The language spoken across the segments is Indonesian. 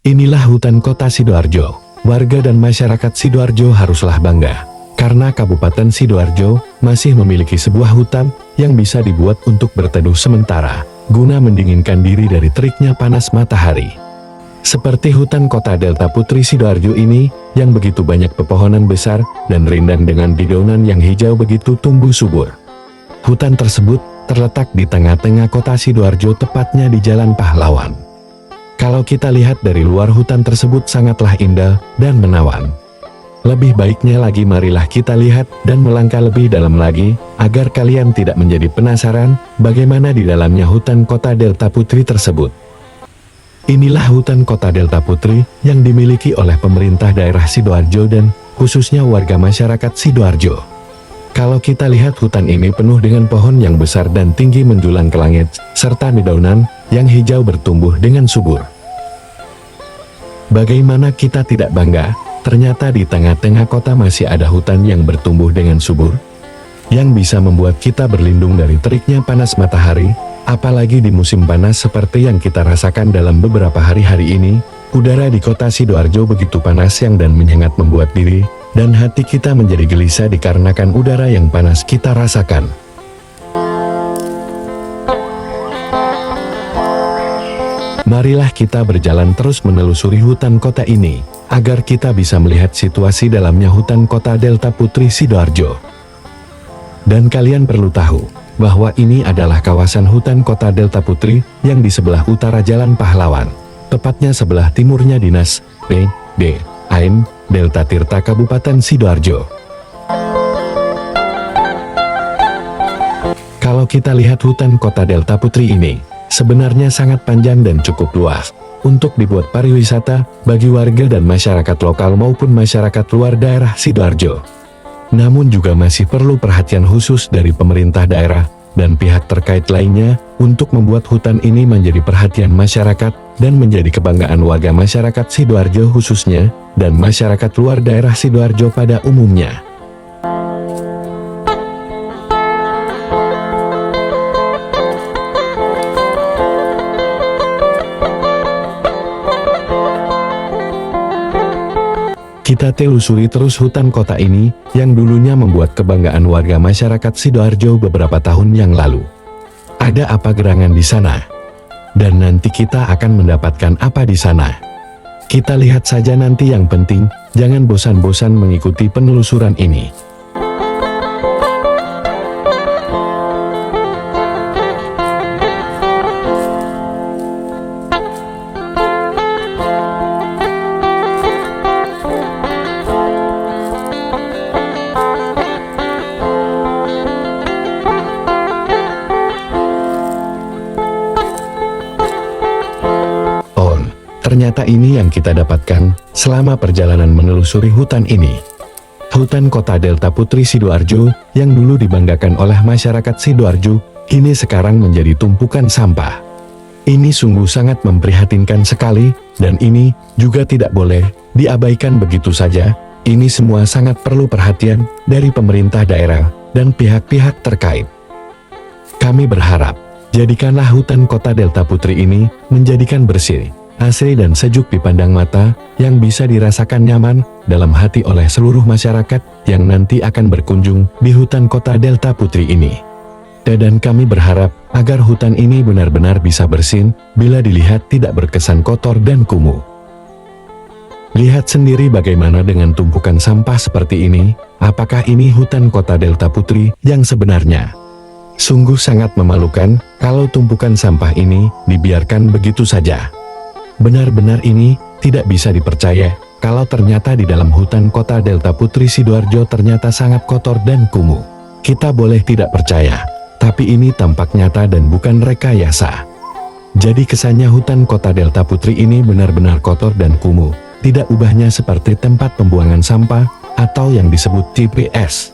Inilah hutan kota Sidoarjo. Warga dan masyarakat Sidoarjo haruslah bangga, karena Kabupaten Sidoarjo masih memiliki sebuah hutan yang bisa dibuat untuk berteduh sementara, guna mendinginkan diri dari teriknya panas matahari. Seperti hutan kota Delta Putri Sidoarjo ini, yang begitu banyak pepohonan besar dan rindang dengan dedaunan yang hijau begitu tumbuh subur. Hutan tersebut terletak di tengah-tengah kota Sidoarjo, tepatnya di Jalan Pahlawan. Kalau kita lihat dari luar, hutan tersebut sangatlah indah dan menawan. Lebih baiknya lagi, marilah kita lihat dan melangkah lebih dalam lagi, agar kalian tidak menjadi penasaran bagaimana di dalamnya hutan kota Delta Putri tersebut. Inilah hutan kota Delta Putri yang dimiliki oleh pemerintah daerah Sidoarjo dan khususnya warga masyarakat Sidoarjo. Kalau kita lihat, hutan ini penuh dengan pohon yang besar dan tinggi menjulang ke langit, serta dedaunan yang hijau bertumbuh dengan subur. Bagaimana kita tidak bangga, ternyata di tengah-tengah kota masih ada hutan yang bertumbuh dengan subur, yang bisa membuat kita berlindung dari teriknya panas matahari, apalagi di musim panas seperti yang kita rasakan dalam beberapa hari-hari ini. Udara di kota Sidoarjo begitu panas yang dan menyengat, membuat diri dan hati kita menjadi gelisah dikarenakan udara yang panas kita rasakan. Marilah kita berjalan terus menelusuri hutan kota ini, agar kita bisa melihat situasi dalamnya hutan kota Delta Putri Sidoarjo. Dan kalian perlu tahu, bahwa ini adalah kawasan hutan kota Delta Putri, yang di sebelah utara Jalan Pahlawan, tepatnya sebelah timurnya Dinas P.D.A.M. Delta Tirta Kabupaten Sidoarjo. Kalau kita lihat hutan kota Delta Putri ini, sebenarnya sangat panjang dan cukup luas untuk dibuat pariwisata bagi warga dan masyarakat lokal maupun masyarakat luar daerah Sidoarjo. Namun juga masih perlu perhatian khusus dari pemerintah daerah dan pihak terkait lainnya untuk membuat hutan ini menjadi perhatian masyarakat dan menjadi kebanggaan warga masyarakat Sidoarjo khususnya dan masyarakat luar daerah Sidoarjo pada umumnya. Kita telusuri terus hutan kota ini, yang dulunya membuat kebanggaan warga masyarakat Sidoarjo beberapa tahun yang lalu. Ada apa gerangan di sana? Dan nanti kita akan mendapatkan apa di sana? Kita lihat saja nanti, yang penting, jangan bosan-bosan mengikuti penelusuran ini. Ternyata ini yang kita dapatkan selama perjalanan menelusuri hutan ini. Hutan kota Delta Putri Sidoarjo yang dulu dibanggakan oleh masyarakat Sidoarjo, ini sekarang menjadi tumpukan sampah. Ini sungguh sangat memprihatinkan sekali, dan ini juga tidak boleh diabaikan begitu saja. Ini semua sangat perlu perhatian dari pemerintah daerah dan pihak-pihak terkait. Kami berharap, jadikanlah hutan kota Delta Putri ini menjadikan bersih, asri dan sejuk dipandang mata, yang bisa dirasakan nyaman dalam hati oleh seluruh masyarakat yang nanti akan berkunjung di hutan kota Delta Putri ini. Dan kami berharap agar hutan ini benar-benar bisa bersih, bila dilihat tidak berkesan kotor dan kumuh. Lihat sendiri bagaimana dengan tumpukan sampah seperti ini. Apakah ini hutan kota Delta Putri yang sebenarnya? Sungguh sangat memalukan kalau tumpukan sampah ini dibiarkan begitu saja. Benar-benar ini tidak bisa dipercaya kalau ternyata di dalam hutan kota Delta Putri Sidoarjo ternyata sangat kotor dan kumuh. Kita boleh tidak percaya, tapi ini tampak nyata dan bukan rekayasa. Jadi kesannya hutan kota Delta Putri ini benar-benar kotor dan kumuh, tidak ubahnya seperti tempat pembuangan sampah atau yang disebut TPS.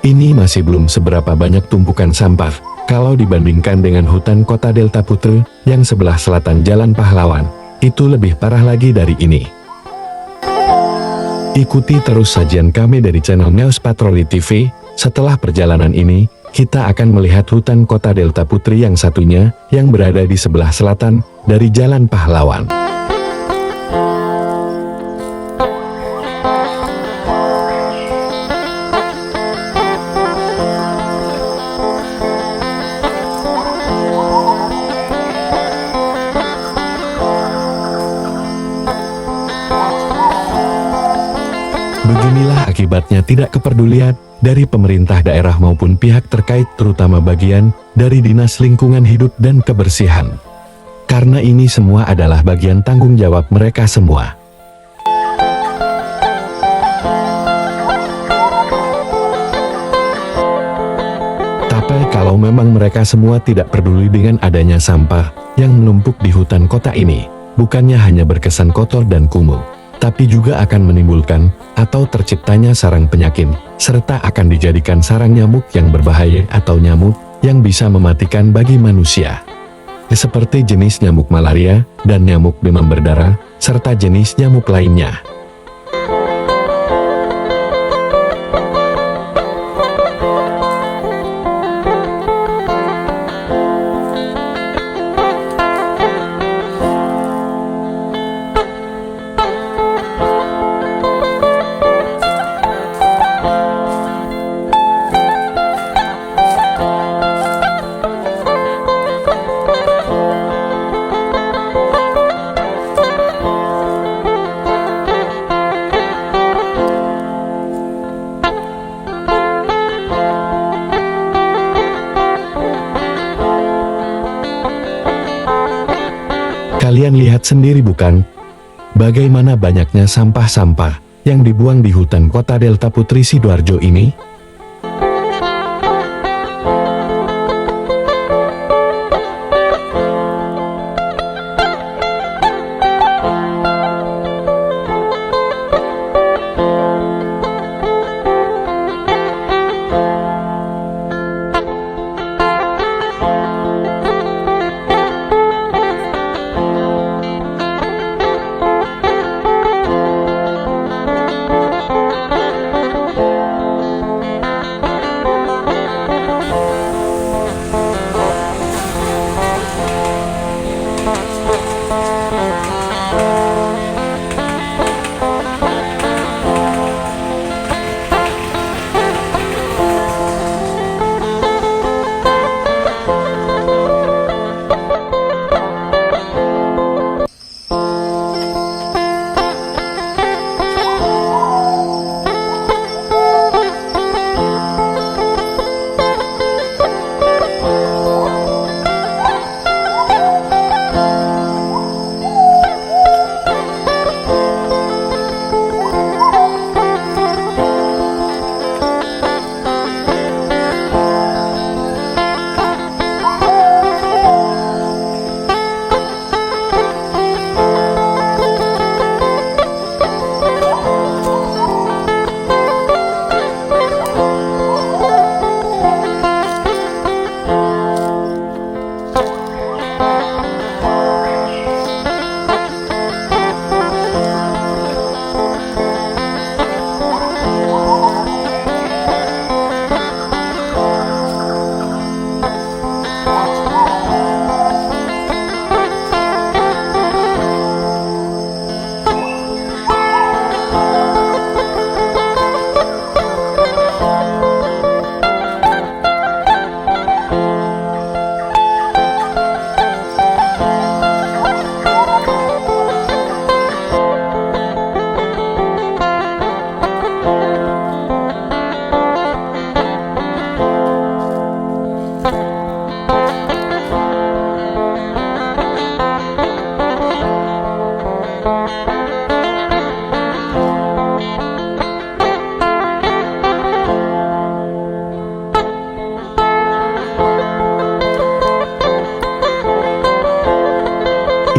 Ini masih belum seberapa banyak tumpukan sampah, kalau dibandingkan dengan hutan kota Delta Putri, yang sebelah selatan Jalan Pahlawan, itu lebih parah lagi dari ini. Ikuti terus sajian kami dari channel News Patroli TV, setelah perjalanan ini, kita akan melihat hutan kota Delta Putri yang satunya, yang berada di sebelah selatan, dari Jalan Pahlawan. Beginilah akibatnya tidak kepedulian dari pemerintah daerah maupun pihak terkait, terutama bagian dari Dinas Lingkungan Hidup dan Kebersihan. Karena ini semua adalah bagian tanggung jawab mereka semua. Tapi kalau memang mereka semua tidak peduli dengan adanya sampah yang menumpuk di hutan kota ini, bukannya hanya berkesan kotor dan kumuh, tapi juga akan menimbulkan atau terciptanya sarang penyakit, serta akan dijadikan sarang nyamuk yang berbahaya atau nyamuk yang bisa mematikan bagi manusia. Seperti jenis nyamuk malaria dan nyamuk demam berdarah, serta jenis nyamuk lainnya. Kalian lihat sendiri bukan? Bagaimana banyaknya sampah-sampah yang dibuang di hutan kota Delta Putri Sidoarjo ini?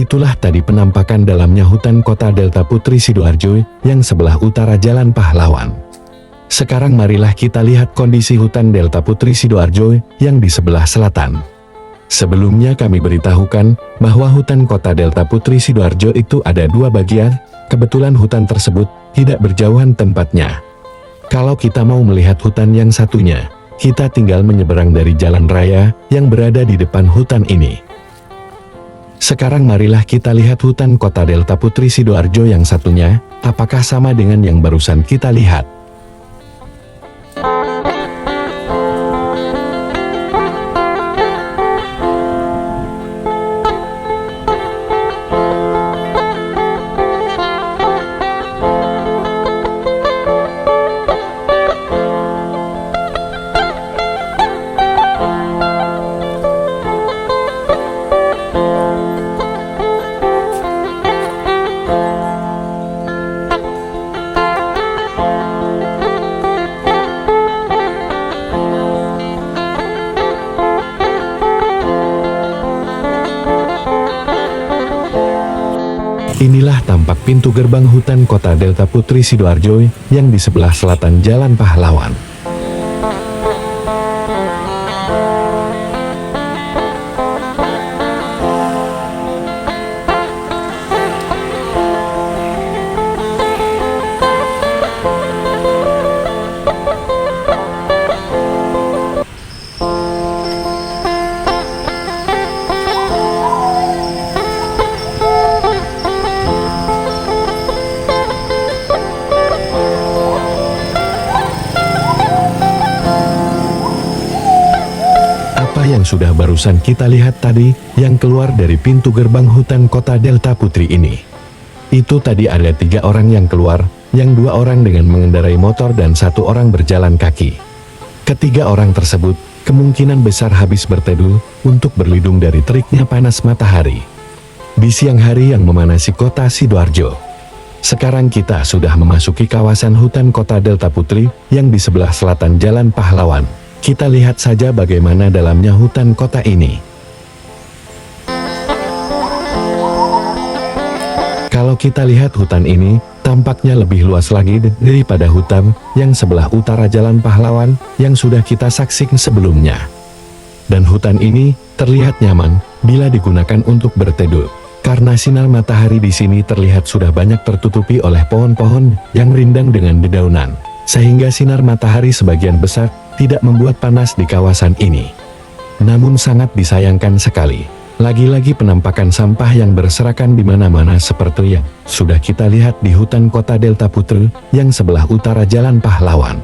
Itulah tadi penampakan dalamnya hutan kota Delta Putri Sidoarjo yang sebelah utara Jalan Pahlawan. Sekarang marilah kita lihat kondisi hutan Delta Putri Sidoarjo yang di sebelah selatan. Sebelumnya kami beritahukan bahwa hutan kota Delta Putri Sidoarjo itu ada dua bagian. Kebetulan hutan tersebut tidak berjauhan tempatnya. Kalau kita mau melihat hutan yang satunya, kita tinggal menyeberang dari jalan raya yang berada di depan hutan ini. Sekarang marilah kita lihat hutan kota Delta Putri Sidoarjo yang satunya, apakah sama dengan yang barusan kita lihat. Inilah tampak pintu gerbang hutan kota Delta Putri Sidoarjo yang di sebelah selatan Jalan Pahlawan. Yang sudah barusan kita lihat tadi, yang keluar dari pintu gerbang hutan kota Delta Putri ini. Itu tadi ada 3 orang yang keluar, yang 2 orang dengan mengendarai motor dan 1 orang berjalan kaki. Ketiga orang tersebut, kemungkinan besar habis berteduh, untuk berlindung dari teriknya panas matahari di siang hari yang memanasi kota Sidoarjo. Sekarang kita sudah memasuki kawasan hutan kota Delta Putri, yang di sebelah selatan Jalan Pahlawan. Kita lihat saja bagaimana dalamnya hutan kota ini. Kalau kita lihat hutan ini, tampaknya lebih luas lagi daripada hutan yang sebelah utara Jalan Pahlawan yang sudah kita saksikan sebelumnya. Dan hutan ini terlihat nyaman bila digunakan untuk berteduh, karena sinar matahari di sini terlihat sudah banyak tertutupi oleh pohon-pohon yang rindang dengan dedaunan, sehingga sinar matahari sebagian besar tidak membuat panas di kawasan ini. Namun sangat disayangkan sekali, lagi-lagi penampakan sampah yang berserakan di mana-mana seperti yang sudah kita lihat di hutan kota Delta Putri yang sebelah utara Jalan Pahlawan.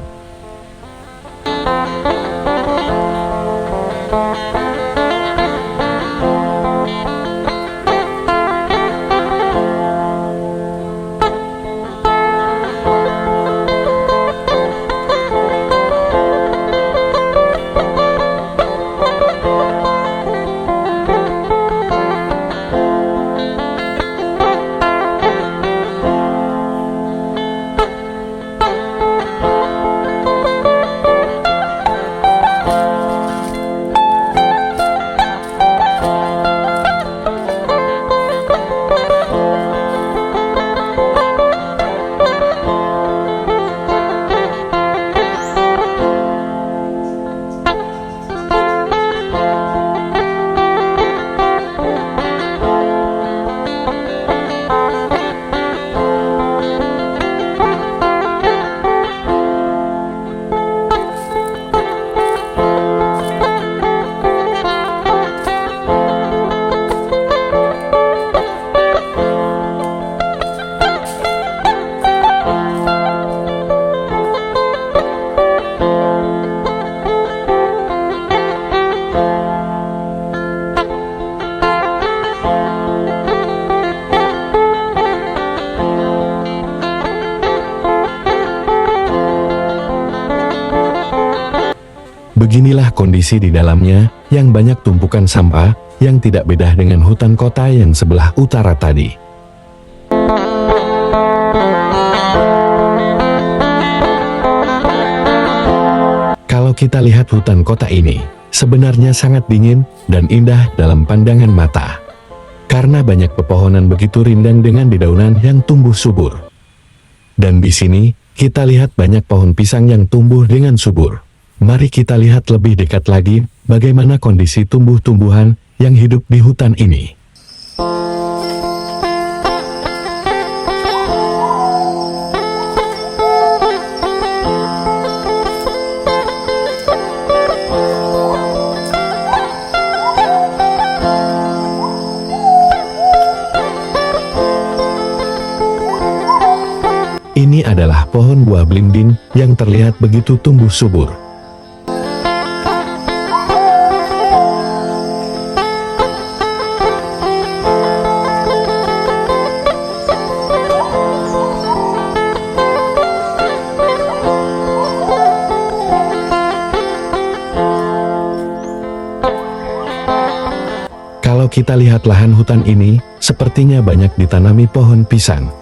Beginilah kondisi di dalamnya, yang banyak tumpukan sampah, yang tidak beda dengan hutan kota yang sebelah utara tadi. Kalau kita lihat hutan kota ini, sebenarnya sangat dingin dan indah dalam pandangan mata. karena banyak pepohonan begitu rindang dengan dedaunan yang tumbuh subur. Dan di sini, kita lihat banyak pohon pisang yang tumbuh dengan subur. Mari kita lihat lebih dekat lagi, bagaimana kondisi tumbuh-tumbuhan yang hidup di hutan ini. Ini adalah pohon buah belimbing yang terlihat begitu tumbuh subur. Kalau kita lihat lahan hutan ini, sepertinya banyak ditanami pohon pisang.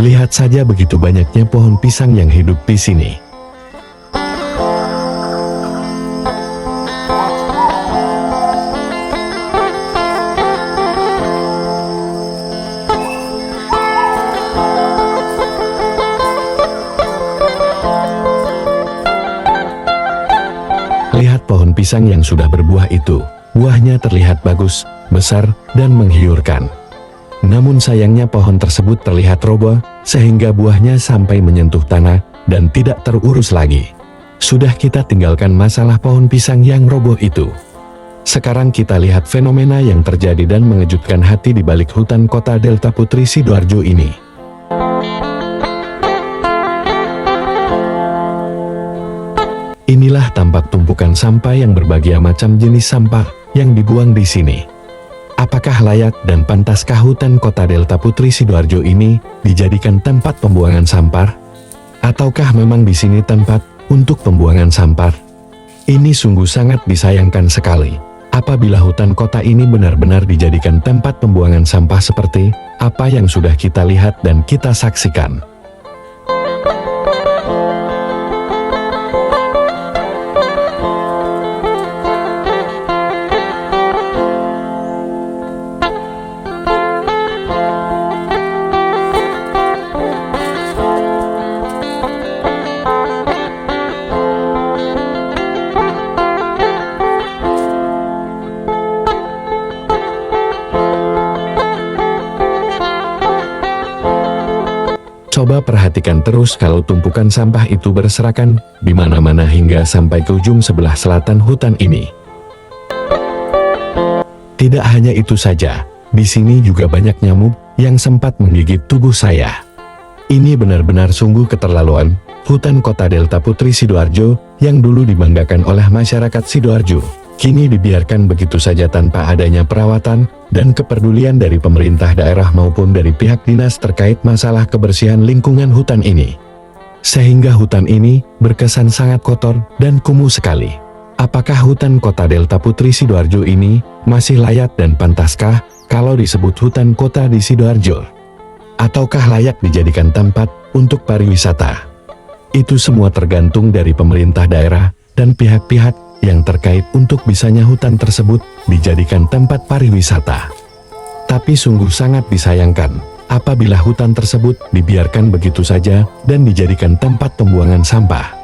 Lihat saja begitu banyaknya pohon pisang yang hidup di sini. Lihat pohon pisang yang sudah berbuah itu. Buahnya terlihat bagus, besar, dan menggiurkan. Namun sayangnya pohon tersebut terlihat roboh, sehingga buahnya sampai menyentuh tanah, dan tidak terurus lagi. Sudah kita tinggalkan masalah pohon pisang yang roboh itu. Sekarang kita lihat fenomena yang terjadi dan mengejutkan hati di balik hutan kota Delta Putri Sidoarjo ini. Inilah tampak tumpukan sampah yang berbagai macam jenis sampah yang dibuang di sini. Apakah layak dan pantaskah hutan kota Delta Putri Sidoarjo ini dijadikan tempat pembuangan sampah? Ataukah memang di sini tempat untuk pembuangan sampah? Ini sungguh sangat disayangkan sekali. Apabila hutan kota ini benar-benar dijadikan tempat pembuangan sampah seperti apa yang sudah kita lihat dan kita saksikan. Coba perhatikan terus kalau tumpukan sampah itu berserakan di mana-mana hingga sampai ke ujung sebelah selatan hutan ini. Tidak hanya itu saja, di sini juga banyak nyamuk yang sempat menggigit tubuh saya. Ini benar-benar sungguh keterlaluan. Hutan kota Delta Putri Sidoarjo yang dulu dibanggakan oleh masyarakat Sidoarjo, kini dibiarkan begitu saja tanpa adanya perawatan dan kepedulian dari pemerintah daerah maupun dari pihak dinas terkait masalah kebersihan lingkungan hutan ini. Sehingga hutan ini berkesan sangat kotor dan kumuh sekali. Apakah hutan kota Delta Putri Sidoarjo ini masih layak dan pantaskah kalau disebut hutan kota di Sidoarjo? Ataukah layak dijadikan tempat untuk pariwisata? Itu semua tergantung dari pemerintah daerah dan pihak-pihak yang terkait untuk bisanya hutan tersebut dijadikan tempat pariwisata. Tapi sungguh sangat disayangkan apabila hutan tersebut dibiarkan begitu saja dan dijadikan tempat pembuangan sampah.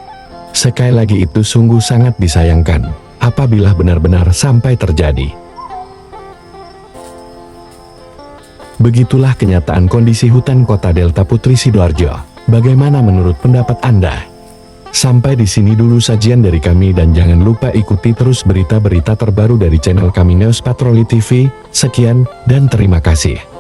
Sekali lagi itu sungguh sangat disayangkan apabila benar-benar sampai terjadi. Begitulah kenyataan kondisi hutan kota Delta Putri Sidoarjo. Bagaimana menurut pendapat Anda? Sampai di sini dulu sajian dari kami dan jangan lupa ikuti terus berita-berita terbaru dari channel kami News Patroli TV. Sekian dan terima kasih.